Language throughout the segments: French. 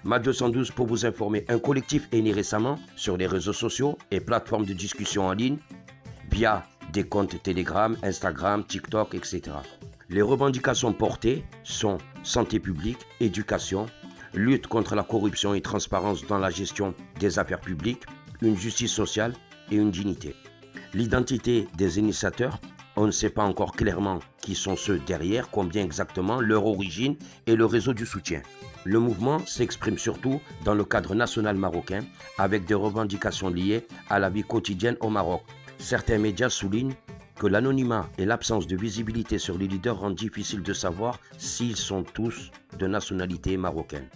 Ma 212 pour vous informer, un collectif est né récemment sur les réseaux sociaux et plateformes de discussion en ligne via des comptes Telegram, Instagram, TikTok, etc. Les revendications portées sont santé publique, éducation, lutte contre la corruption et transparence dans la gestion des affaires publiques, une justice sociale et une dignité. L'identité des initiateurs, on ne sait pas encore clairement qui sont ceux derrière, combien exactement, leur origine et le réseau du soutien. Le mouvement s'exprime surtout dans le cadre national marocain avec des revendications liées à la vie quotidienne au Maroc. Certains médias soulignent que l'anonymat et l'absence de visibilité sur les leaders rendent difficile de savoir s'ils sont tous de nationalité marocaine.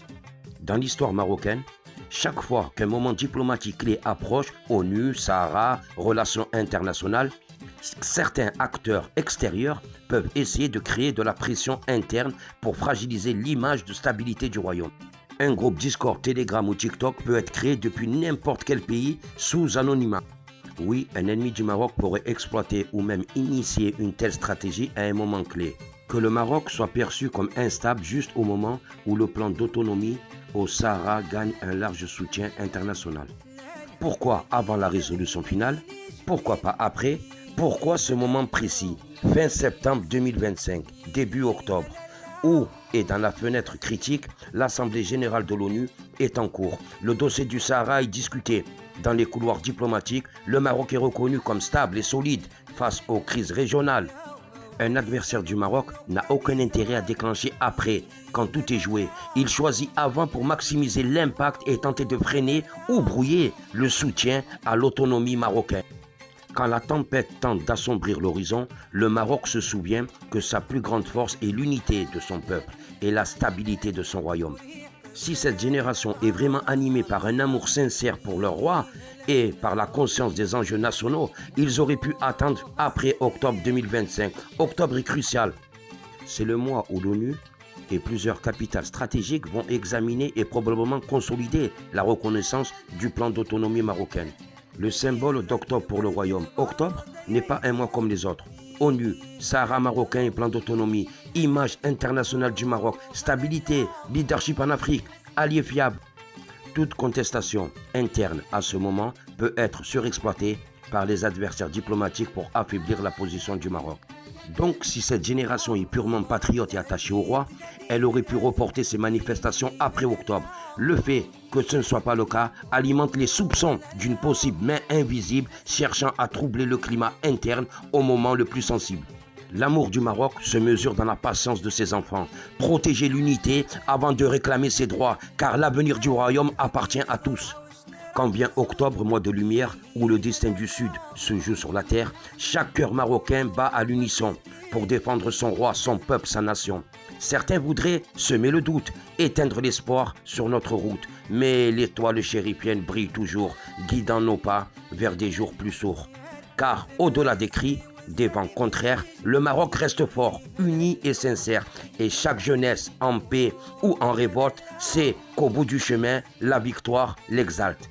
Dans l'histoire marocaine, chaque fois qu'un moment diplomatique clé approche, ONU, Sahara, relations internationales, certains acteurs extérieurs peuvent essayer de créer de la pression interne pour fragiliser l'image de stabilité du royaume. Un groupe Discord, Telegram ou TikTok peut être créé depuis n'importe quel pays sous anonymat. Oui, un ennemi du Maroc pourrait exploiter ou même initier une telle stratégie à un moment clé. Que le Maroc soit perçu comme instable juste au moment où le plan d'autonomie au Sahara gagne un large soutien international. Pourquoi avant la résolution finale? Pourquoi pas après? Pourquoi ce moment précis? Fin septembre 2025, début octobre, où et dans la fenêtre critique, l'Assemblée générale de l'ONU est en cours. Le dossier du Sahara est discuté. Dans les couloirs diplomatiques, le Maroc est reconnu comme stable et solide face aux crises régionales. Un adversaire du Maroc n'a aucun intérêt à déclencher après, quand tout est joué. Il choisit avant pour maximiser l'impact et tenter de freiner ou brouiller le soutien à l'autonomie marocaine. Quand la tempête tente d'assombrir l'horizon, le Maroc se souvient que sa plus grande force est l'unité de son peuple et la stabilité de son royaume. Si cette génération est vraiment animée par un amour sincère pour leur roi et par la conscience des enjeux nationaux, ils auraient pu attendre après octobre 2025. Octobre est crucial. C'est le mois où l'ONU et plusieurs capitales stratégiques vont examiner et probablement consolider la reconnaissance du plan d'autonomie marocaine. Le symbole d'octobre pour le royaume. Octobre n'est pas un mois comme les autres. ONU, Sahara marocain et plan d'autonomie, image internationale du Maroc, stabilité, leadership en Afrique, allié fiable. Toute contestation interne à ce moment peut être surexploitée par les adversaires diplomatiques pour affaiblir la position du Maroc. Donc, si cette génération est purement patriote et attachée au roi, elle aurait pu reporter ses manifestations après octobre. Le fait que ce ne soit pas le cas alimente les soupçons d'une possible main invisible cherchant à troubler le climat interne au moment le plus sensible. L'amour du Maroc se mesure dans la patience de ses enfants. Protéger l'unité avant de réclamer ses droits, car l'avenir du royaume appartient à tous. Quand vient octobre, mois de lumière, où le destin du Sud se joue sur la terre, chaque cœur marocain bat à l'unisson pour défendre son roi, son peuple, sa nation. Certains voudraient semer le doute, éteindre l'espoir sur notre route, mais l'étoile chérifienne brille toujours, guidant nos pas vers des jours plus sourds. Car au-delà des cris, des vents contraires, le Maroc reste fort, uni et sincère. Et chaque jeunesse en paix ou en révolte sait qu'au bout du chemin, la victoire l'exalte.